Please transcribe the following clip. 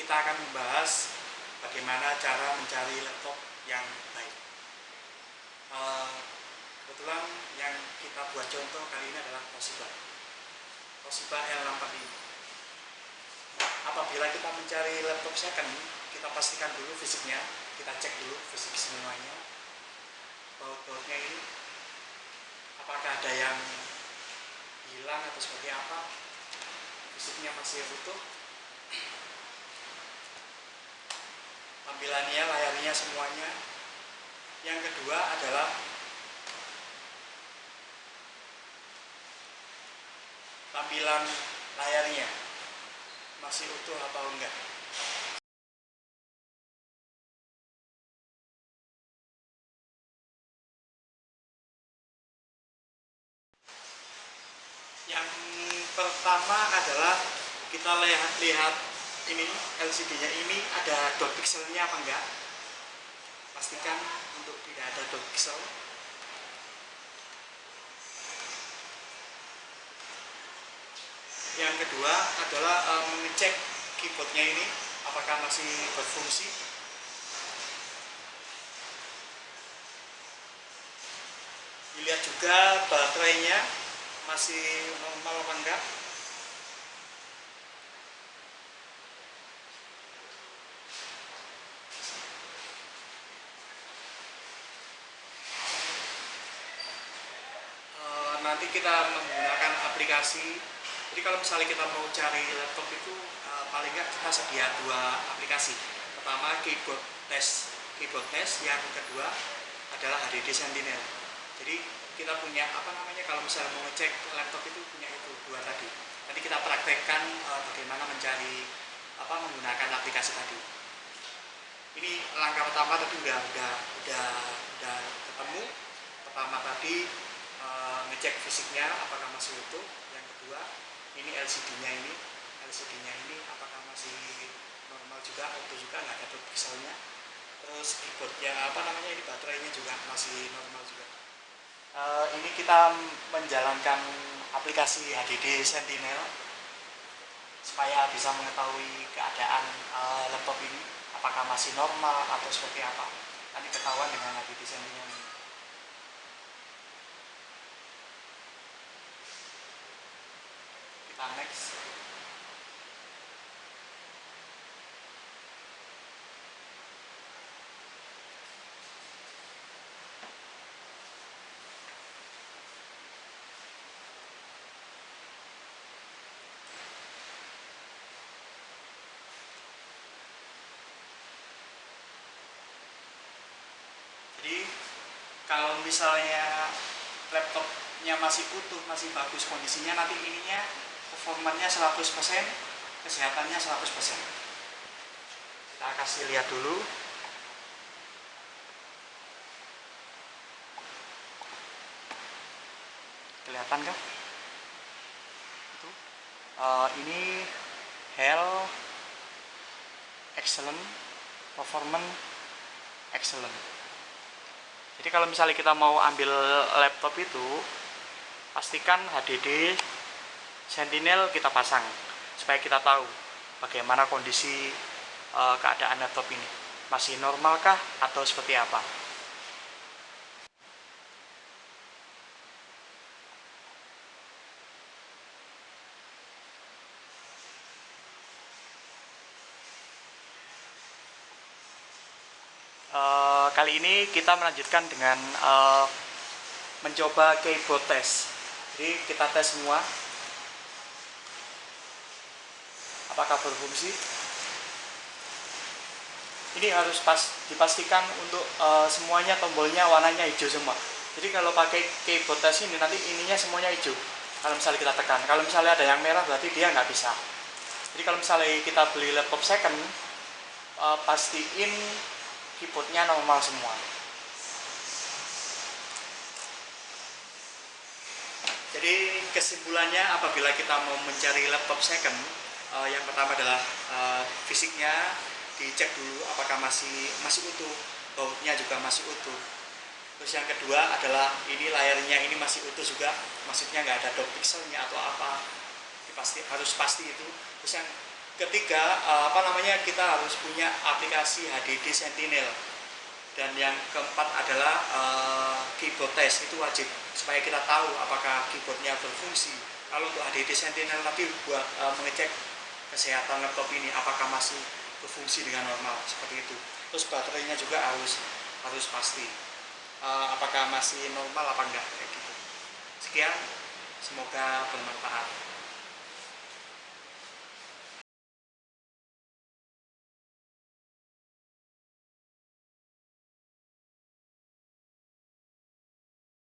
kita akan membahas bagaimana cara mencari laptop yang baik. Kebetulan yang kita buat contoh kali ini adalah Toshiba L65. Apabila kita mencari laptop second, kita pastikan dulu fisiknya, kita cek dulu fisik semuanya, baut-bautnya ini apakah ada yang hilang atau seperti apa, fisiknya masih utuh, tampilannya, layarnya, semuanya. Yang kedua adalah tampilan layarnya masih utuh atau enggak. Yang pertama adalah kita lihat ini LCD-nya ini ada dot pixelnya apa enggak. Pastikan untuk tidak ada dot pixel. Yang kedua adalah mengecek keyboardnya ini apakah masih berfungsi. Dilihat juga baterainya masih normal apa enggak. Nanti kita menggunakan aplikasi. Jadi kalau misalnya kita mau cari laptop itu paling nggak kita sedia dua aplikasi. Pertama keyboard test, yang kedua adalah HDD Sentinel. Jadi kita punya kalau misalnya mau ngecek laptop itu punya itu dua tadi. Nanti kita praktekkan bagaimana mencari menggunakan aplikasi tadi. Ini langkah pertama tadi udah ketemu. Pertama tadi ngecek fisiknya apakah masih utuh. Yang kedua ini LCD-nya ini apakah masih normal juga, utuh juga, nggak ada dot pixelnya. Terus keyboardnya ini baterainya juga masih normal juga. Ini kita menjalankan aplikasi HDD Sentinel supaya bisa mengetahui keadaan laptop ini apakah masih normal atau seperti apa. Nanti ketahuan dengan HDD Sentinel ini. Kita next. Jadi kalau misalnya laptopnya masih utuh, masih bagus kondisinya, nanti ininya performanya 100%, kesehatannya 100%. Kita kasih lihat dulu. Kelihatan kah? Itu. Ini health excellent, performance excellent. Jadi kalau misalnya kita mau ambil laptop itu, pastikan HDD Sentinel kita pasang supaya kita tahu bagaimana kondisi keadaan laptop ini, masih normalkah atau seperti apa. Kali ini kita melanjutkan dengan mencoba keyboard test. Jadi kita tes semua apakah berfungsi. Ini harus dipastikan untuk semuanya tombolnya warnanya hijau semua. Jadi kalau pakai keyboard test ini nanti ininya semuanya hijau. Kalau misalnya kita tekan, kalau misalnya ada yang merah berarti dia nggak bisa. Jadi kalau misalnya kita beli laptop second, pastiin keyboardnya normal semua. Jadi kesimpulannya apabila kita mau mencari laptop second, yang pertama adalah fisiknya dicek dulu apakah masih utuh, bautnya juga masih utuh. Terus yang kedua adalah ini layarnya ini masih utuh juga, maksudnya nggak ada dot pixelnya atau apa, harus pasti itu. Terus yang Ketiga, kita harus punya aplikasi HDD Sentinel. Dan yang keempat adalah keyboard test, itu wajib supaya kita tahu apakah keyboardnya berfungsi. Kalau untuk HDD Sentinel tadi buat mengecek kesehatan laptop ini apakah masih berfungsi dengan normal seperti itu. Terus baterainya juga harus pasti apakah masih normal apa enggak kayak gitu. Sekian, semoga bermanfaat.